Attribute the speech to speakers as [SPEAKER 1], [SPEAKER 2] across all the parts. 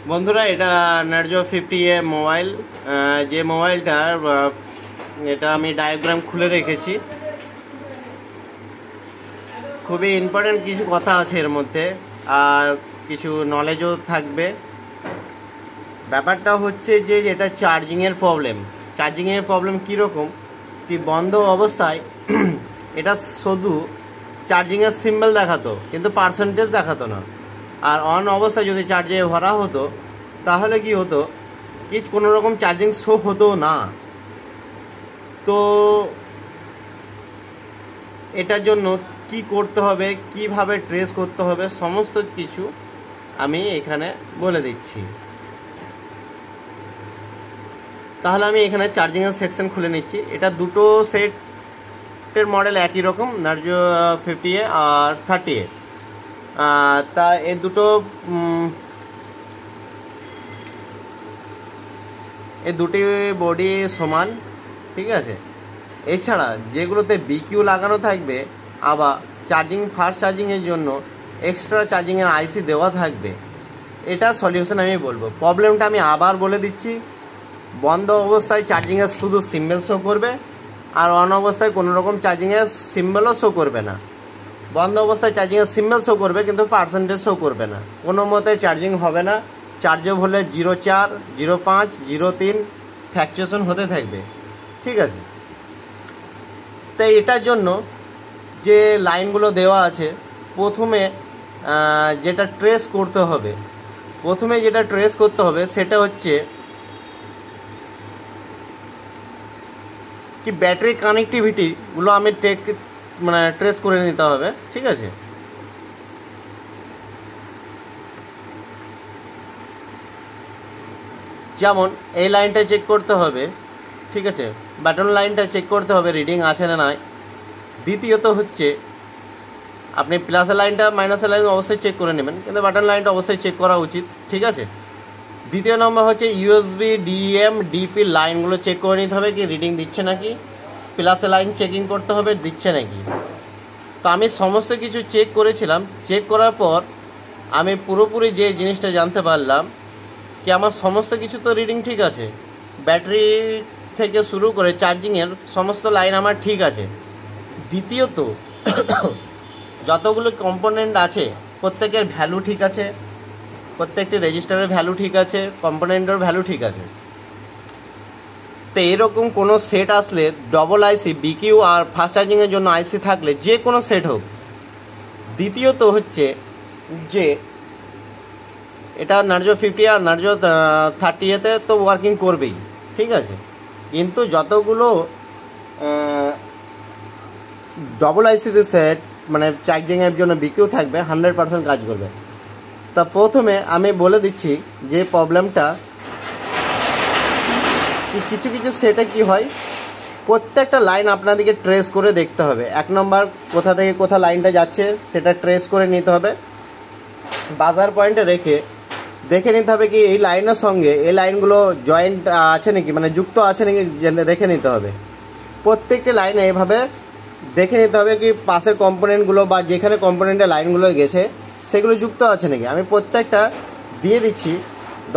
[SPEAKER 1] বন্ধুরা, এটা Narzo 50A mobile. যে মোবাইলটার এটা আমি ডায়াগ্রাম খুলে রেখেছি। খুবই ইম্পর্টেন্ট কিছু কথা আছে এর মধ্যে, আর কিছু নলেজও থাকবে। ব্যাপারটা হচ্ছে যে এটা চার্জিংয়ের প্রবলেম কীরকম কি, বন্ধ অবস্থায় এটা শুধু চার্জিংয়ের সিম্বল দেখাতো, কিন্তু পার্সেন্টেজ দেখাতো না। আর অন অবস্থায় যদি চার্জে ভরা হতো তাহলে কি হতো, কোনো রকম চার্জিং শো হতো না। তো এটার জন্য কি করতে হবে, কিভাবে ট্রেস করতে হবে, সমস্ত কিছু আমি এখানে বলে দিচ্ছি। তাহলে আমি এখানে চার্জিংয়ের সেকশন খুলে নিচ্ছি। এটা দুটো সেটের মডেল একই রকম, নার্জো 50A আর 30A। তা এই দুটি বডি সমান, ঠিক আছে। এছাড়া যেগুলোতে বিকিউ লাগানো থাকবে, আবার ফাস্ট চার্জিংয়ের জন্য এক্সট্রা চার্জিংয়ের আইসি দেওয়া থাকবে। এটা সলিউশন আমি বলবো। প্রবলেমটা আমি আবার বলে দিচ্ছি। বন্ধ অবস্থায় চার্জিংয়ের শুধু সিম্বল শো করবে, আর অন অবস্থায় কোনো রকম চার্জিংয়ের সিম্বলও শো করবে না। বন্ধ অবস্থায় চার্জিংয়ের সিম্বল শো করবে, কিন্তু পার্সেন্টেজ শো করবে না। কোনো মতে চার্জিং হবে না। চার্জে হলে 0.4, 0.5, 0.3 ফ্ল্যাকচুয়েশন হতে থাকবে, ঠিক আছে। তাই এটার জন্য যে লাইনগুলো দেওয়া আছে, প্রথমে যেটা ট্রেস করতে হবে সেটা হচ্ছে কি, ব্যাটারি কানেক্টিভিটিগুলো আমি ট্রেস করে নিতে হবে, ঠিক আছে। যেমন এই লাইনটা চেক করতে হবে, ঠিক আছে। বাটন লাইনটা চেক করতে হবে রিডিং আছে না নাই। দ্বিতীয়ত হচ্ছে আপনি প্লাসের লাইনটা মাইনাসের লাইন অবশ্যই চেক করে নেবেন, কিন্তু বাটন লাইনটা অবশ্যই চেক করা উচিত, ঠিক আছে। দ্বিতীয় নম্বর হচ্ছে ইউএসবি, ডিএম, ডিপি লাইনগুলো চেক করে নিতে হবে কি রিডিং দিচ্ছে নাকি। প্লাসের লাইন চেকিং করতে হবে দিচ্ছে নাকি। তো আমি সমস্ত কিছু চেক করেছিলাম। চেক করার পর আমি পুরোপুরি যে জিনিসটা জানতে পারলাম কি, আমার সমস্ত কিছু তো রিডিং ঠিক আছে। ব্যাটারি থেকে শুরু করে চার্জিংয়ের সমস্ত লাইন আমার ঠিক আছে। দ্বিতীয়ত যতগুলো কম্পোনেন্ট আছে প্রত্যেকের ভ্যালু ঠিক আছে, প্রত্যেকটি রেজিস্টারের ভ্যালু ঠিক আছে, কম্পোনেন্টের ভ্যালু ঠিক আছে। তো এরকম কোনো সেট আসলে ডবল আইসি, বিকিউ আর ফাস্ট চার্জিংয়ের জন্য আইসি থাকলে, যে কোনো সেট হোক। দ্বিতীয়ত হচ্ছে যে এটা নার্জো 50 আর নার্জো 30A তো ওয়ার্কিং করবেই, ঠিক আছে। কিন্তু যতগুলো ডবল আইসির সেট মানে চার্জিংয়ের জন্য বিকিউ থাকবে, 100% কাজ করবে। তা প্রথমে আমি বলে দিচ্ছি যে প্রবলেমটা কিছু সেটে কি হয়, প্রত্যেকটা লাইন আপনাদেরকে ট্রেস করে দেখতে হবে। 1 নম্বর, কোথা থেকে কোথা লাইনটা যাচ্ছে সেটা ট্রেস করে নিতে হবে। বাজার পয়েন্টে রেখে দেখে নিতে হবে কি এই লাইনের সঙ্গে এই লাইনগুলো জয়েন্ট আছে নাকি, মানে যুক্ত আছে নাকি দেখে নিতে হবে। প্রত্যেকটি লাইনে এভাবে দেখে নিতে হবে কি পাশের কম্পোনেন্টগুলো বা যেখানে কম্পোনেন্টের লাইনগুলো গেছে সেগুলো যুক্ত আছে নাকি। আমি প্রত্যেকটা দিয়ে দিচ্ছি।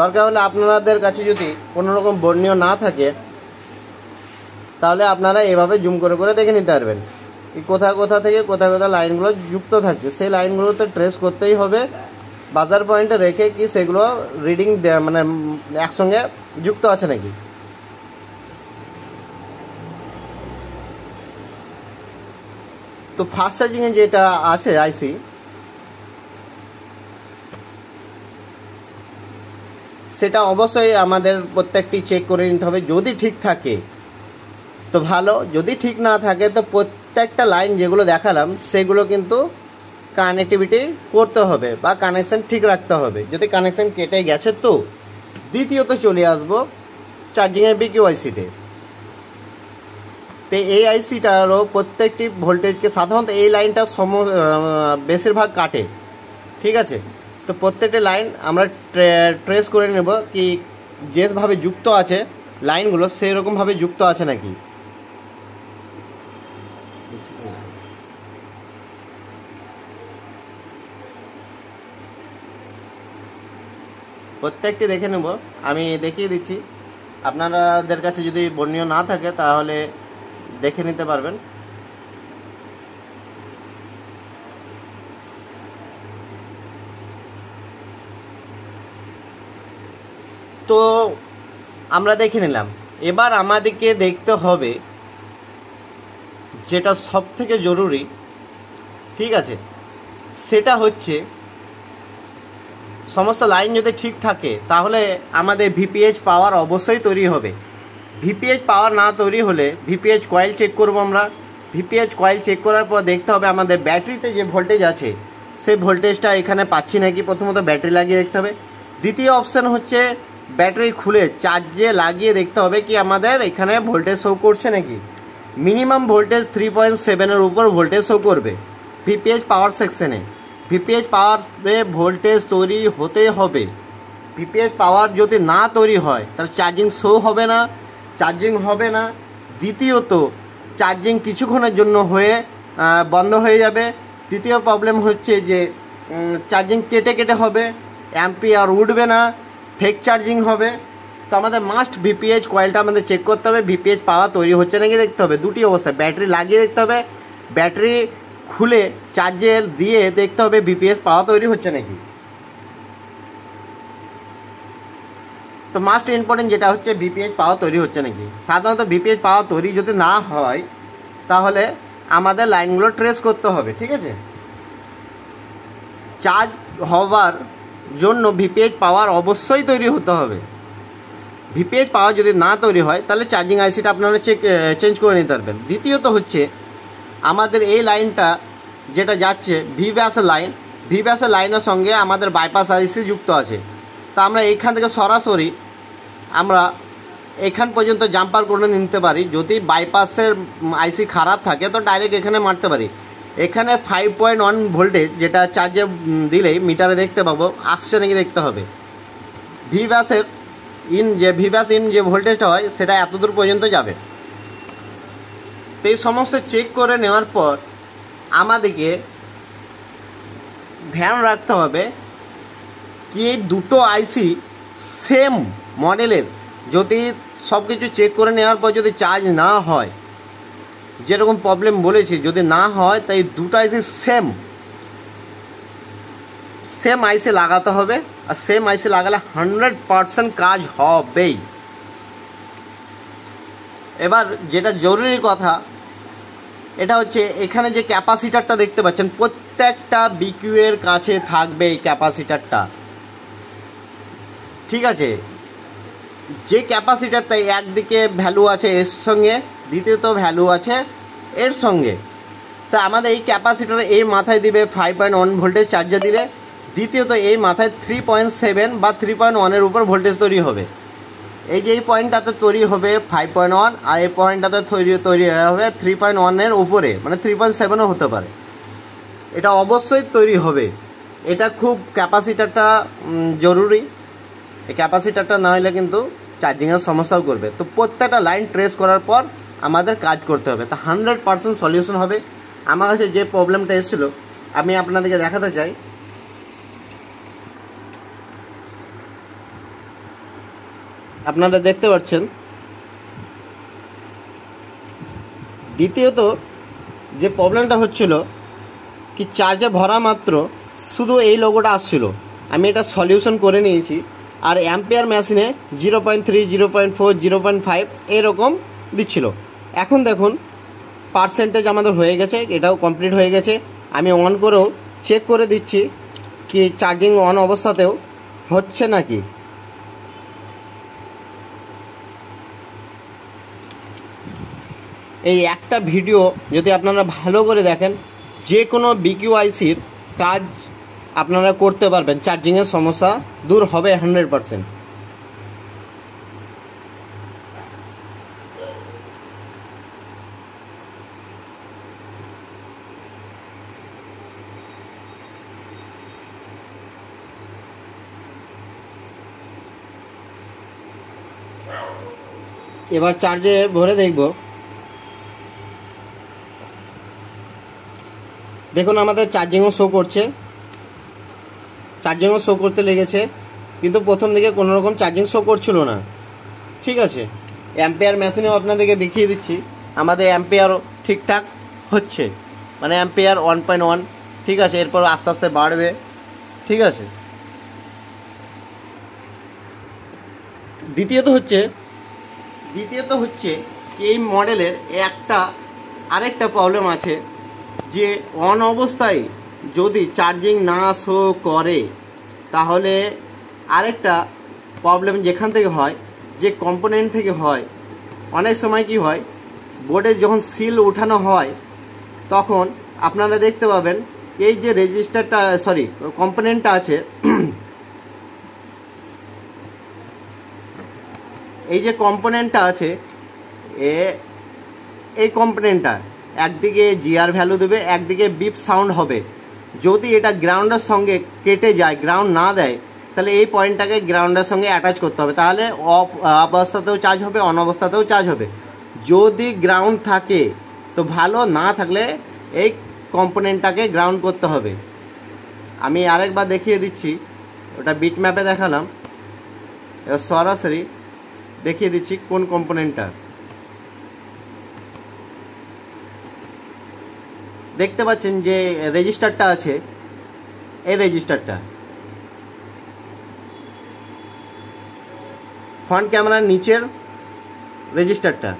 [SPEAKER 1] দরকার হলে আপনাদের কাছে যদি কোনো রকম বর্ণীয় না থাকে তাহলে আপনারা এভাবে জুম করে করে দেখে নিতে পারবেন কোথা থেকে কোথা লাইনগুলো যুক্ত থাকছে। সেই লাইনগুলোতে ট্রেস করতেই হবে বাজার পয়েন্টে রেখে কি সেগুলো রিডিং মানে একসঙ্গে যুক্ত আছে নাকি। তো ফাস্ট চার্জিংয়ে যেটা আছে আইসি, সেটা অবশ্যই আমাদের প্রত্যেকটি চেক করে নিতে হবে। যদি ঠিক থাকে তো ভালো, যদি ঠিক না থাকে তো প্রত্যেকটা লাইন যেগুলো দেখালাম সেগুলো কিন্তু কানেক্টিভিটি করতে হবে বা কানেকশান ঠিক রাখতে হবে। যদি কানেকশান কেটে গেছে তো দ্বিতীয়ত চলে আসবো চার্জিংয়ের বিকিউ আইসিতে। তো এই আইসিটারও প্রত্যেকটি ভোল্টেজকে সাধারণত এই লাইনটা বেশিরভাগ কাটে, ঠিক আছে। তো প্রত্যেকটি লাইন আমরা ট্রেস করে নেব কি যেভাবে যুক্ত আছে লাইনগুলো সেরকমভাবে যুক্ত আছে নাকি। প্রত্যেকটি দেখে নেব, আমি দেখিয়ে দিচ্ছি। আপনাদের কাছে যদি বর্ণীয় না থাকে তাহলে দেখে নিতে পারবেন। তো আমরা দেখে নিলাম, এবার আমাদেরকে দেখতে হবে যেটা সব থেকে জরুরি, ঠিক আছে, সেটা হচ্ছে সমস্ত লাইন যদি ঠিক থাকে তাহলে আমাদের ভিপিএইচ পাওয়ার অবশ্যই তৈরি হবে। ভিপিএইচ পাওয়ার না তৈরি হলে ভিপিএইচ কয়েল চেক করব আমরা। ভিপিএইচ কয়েল চেক করার পর দেখতে হবে আমাদের ব্যাটারিতে যে ভোল্টেজ আছে সেই ভোল্টেজটা এখানে পাচ্ছি নাকি, প্রথমত ব্যাটারি লাগিয়ে দেখতে হবে। দ্বিতীয় অপশান হচ্ছে ব্যাটারি খুলে চার্জে লাগিয়ে দেখতে হবে কি আমাদের এখানে ভোল্টেজ শো করছে নাকি। মিনিমাম ভোল্টেজ 3.7-এর উপর ভোল্টেজ শো করবে ভিপিএইচ পাওয়ার সেকশনে। ভিপিএইচ পাওয়ারে ভোল্টেজ তৈরি হতে হবে। ভিপিএইচ পাওয়ার যদি না তৈরি হয় তাহলে চার্জিং শো হবে না, চার্জিং হবে না। দ্বিতীয়ত চার্জিং কিছুক্ষণের জন্য হয়ে বন্ধ হয়ে যাবে। তৃতীয় প্রবলেম হচ্ছে যে চার্জিং কেটে কেটে হবে, অ্যাম্পিয়ার উঠবে না, ফেক চার্জিং হবে। তো আমাদের মাস্ট ভিপিএইচ কয়েলটা আমাদের চেক করতে হবে, ভিপিএইচ পাওয়ার তৈরি হচ্ছে নাকি দেখতে হবে। দুটি অবস্থায় ব্যাটারি লাগিয়ে দেখতে হবে, ব্যাটারি খুলে চার্জে দিয়ে দেখতে হবে ভিপিএইচ পাওয়ার তৈরি হচ্ছে নাকি। তো মাস্ট ইম্পর্টেন্ট যেটা হচ্ছে ভিপিএইচ পাওয়ার তৈরি হচ্ছে নাকি। সাধারণত ভিপিএইচ পাওয়ার তৈরি যদি না হয় তাহলে আমাদের লাইনগুলো ট্রেস করতে হবে, ঠিক আছে। চার্জ হওয়ার জন্য ভিপিএইচ পাওয়ার অবশ্যই তৈরি হতে হবে। ভিপিএইচ পাওয়ার যদি না তৈরি হয় তাহলে চার্জিং আইসিটা আপনারা চেঞ্জ করে নিতে পারবেন। দ্বিতীয়ত হচ্ছে আমাদের এই লাইনটা যেটা যাচ্ছে ভিব্যাসের লাইন, ভিব্যাসের লাইনের সঙ্গে আমাদের বাইপাস আইসি যুক্ত আছে। তো আমরা এইখান থেকে সরাসরি আমরা এখান পর্যন্ত জাম্পার করে নিতে পারি। যদি বাইপাসের আইসি খারাপ থাকে তো ডাইরেক্ট এখানে মারতে পারি। এখানে 5.1 ভোল্টেজ যেটা চার্জে দিলেই মিটারে দেখতে পাবো আসছে নাকি দেখতে হবে। ভিব্যাসের ভিব্যাস ইন যে ভোল্টেজটা হয় সেটা এতদূর পর্যন্ত যাবে। তো এই সমস্ত চেক করে নেওয়ার পর আমাদেরকে ধ্যান রাখতে হবে কি এই দুটো আইসি সেম মডেলের। যদি সব কিছু চেক করে নেওয়ার পর যদি চার্জ না হয়, যেরকম প্রবলেম বলেছি, যদি না হয় তাই দুটো আইসি সেম আইসি লাগাতে হবে। আর সেম আইসি লাগালে 100% কাজ হবেই। এবার যেটা জরুরি কথা এটা হচ্ছে এখানে যে ক্যাপাসিটারটা দেখতে পাচ্ছেন প্রত্যেকটা বিকিউ এর কাছে থাকবে এই ক্যাপাসিটারটা, ঠিক আছে। যে ক্যাপাসিটারটা একদিকে ভ্যালু আছে এর সঙ্গে, দ্বিতীয়ত ভ্যালু আছে এর সঙ্গে। তা আমাদের এই ক্যাপাসিটার এই মাথায় দিবে 5.1 ভোল্টেজ চার্জে দিলে, দ্বিতীয়ত এই মাথায় 3.7 বা 3.1-এর উপর ভোল্টেজ তৈরি হবে। এই যে এই পয়েন্টটাতে তৈরি হবে 5.1 আর এই পয়েন্টটাতে তৈরি হবে 3.1-এর উপরে, মানে 3.7-ও হতে পারে। এটা অবশ্যই তৈরি হবে। এটা খুব ক্যাপাসিটারটা জরুরি। এই ক্যাপাসিটারটা না হলে কিন্তু চার্জিংয়ের সমস্যাও করবে। তো প্রত্যেকটা লাইন ট্রেস করার পর আমাদের কাজ করতে হবে, তা 100% সলিউশন হবে। আমার কাছে যে প্রবলেমটা এসেছিলো আমি আপনাদেরকে দেখাতে চাই। আপনারা দেখতে পাচ্ছেন। দ্বিতীয়ত যে প্রবলেমটা হচ্ছিল কি চার্জে ভরা মাত্র শুধু এই লোগোটা আসছিল, আমি এটা সলিউশন করে নিয়েছি। আর অ্যাম্পিয়ার মেশিনে 0.3, 0.4, 0.5 এরকম দিচ্ছিল। এখন দেখুন পার্সেন্টেজ আমাদের হয়ে গেছে, এটাও কমপ্লিট হয়ে গেছে। আমি অন করেও চেক করে দিচ্ছি কি চার্জিং অন অবস্থাতেও হচ্ছে নাকি। এই একটা ভিডিও যদি আপনারা ভালো করে দেখেন যে কোনো বিকিউ আইসির কাজ আপনারা করতে পারবেন, চার্জিংয়ের সমস্যা দূর হবে 100%। এবার চার্জে ভরে দেখব। দেখুন আমাদের চার্জিংও শো করছে, চার্জিংও শো করতে লেগেছে। কিন্তু প্রথম দিকে কোনো রকম চার্জিং শো করছিল না। ঠিক আছে, অ্যাম্পিয়ার মেশিনেও আপনাদেরকে দেখিয়ে দিচ্ছি, আমাদের অ্যাম্পিয়ারও ঠিকঠাক হচ্ছে, মানে অ্যাম্পিয়ার 1.1। ঠিক আছে, এরপর আস্তে আস্তে বাড়বে। ঠিক আছে, দ্বিতীয়ত হচ্ছে এই মডেলের আরেকটা প্রবলেম আছে, যে অন অবস্থায় যদি চার্জিং না শো করে, তাহলে আরেকটা প্রবলেম যেখান থেকে হয়, যে কম্পোনেন্ট থেকে হয়। অনেক সময় কি হয়, বোর্ডে যখন সিল উঠানো হয় তখন আপনারা দেখতে পাবেন এই যে কম্পোনেন্টটা আছে, এই যে কম্পোনেন্টটা আছে, এই কম্পোনেন্টটা একদিকে জিআর ভ্যালু দেবে, একদিকে বিপ সাউন্ড হবে। যদি এটা গ্রাউন্ডের সঙ্গে কেটে যায়, গ্রাউন্ড না দেয়, তাহলে এই পয়েন্টটাকে গ্রাউন্ডের সঙ্গে অ্যাটাচ করতে হবে, তাহলে অফ অবস্থাতেও চার্জ হবে, অন অবস্থাতেও চার্জ হবে। যদি গ্রাউন্ড থাকে তো ভালো, না থাকলে এই কম্পোনেন্টটাকে গ্রাউন্ড করতে হবে। আমি আরেকবার দেখিয়ে দিচ্ছি, ওটা বিট ম্যাপে দেখালাম, এবার সরাসরি দেখিয়ে দিচ্ছি কোন কম্পোনেন্টটা। দেখতে পাচ্ছেন যে রেজিস্টারটা আছে, এই রেজিস্টারটা ফ্রন্ট ক্যামেরার নিচের রেজিস্টারটা,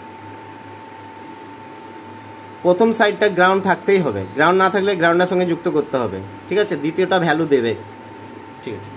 [SPEAKER 1] প্রথম সাইডটা গ্রাউন্ড থাকতেই হবে, গ্রাউন্ড না থাকলে গ্রাউন্ডের সঙ্গে যুক্ত করতে হবে। ঠিক আছে, দ্বিতীয়টা ভ্যালু দেবে। ঠিক আছে।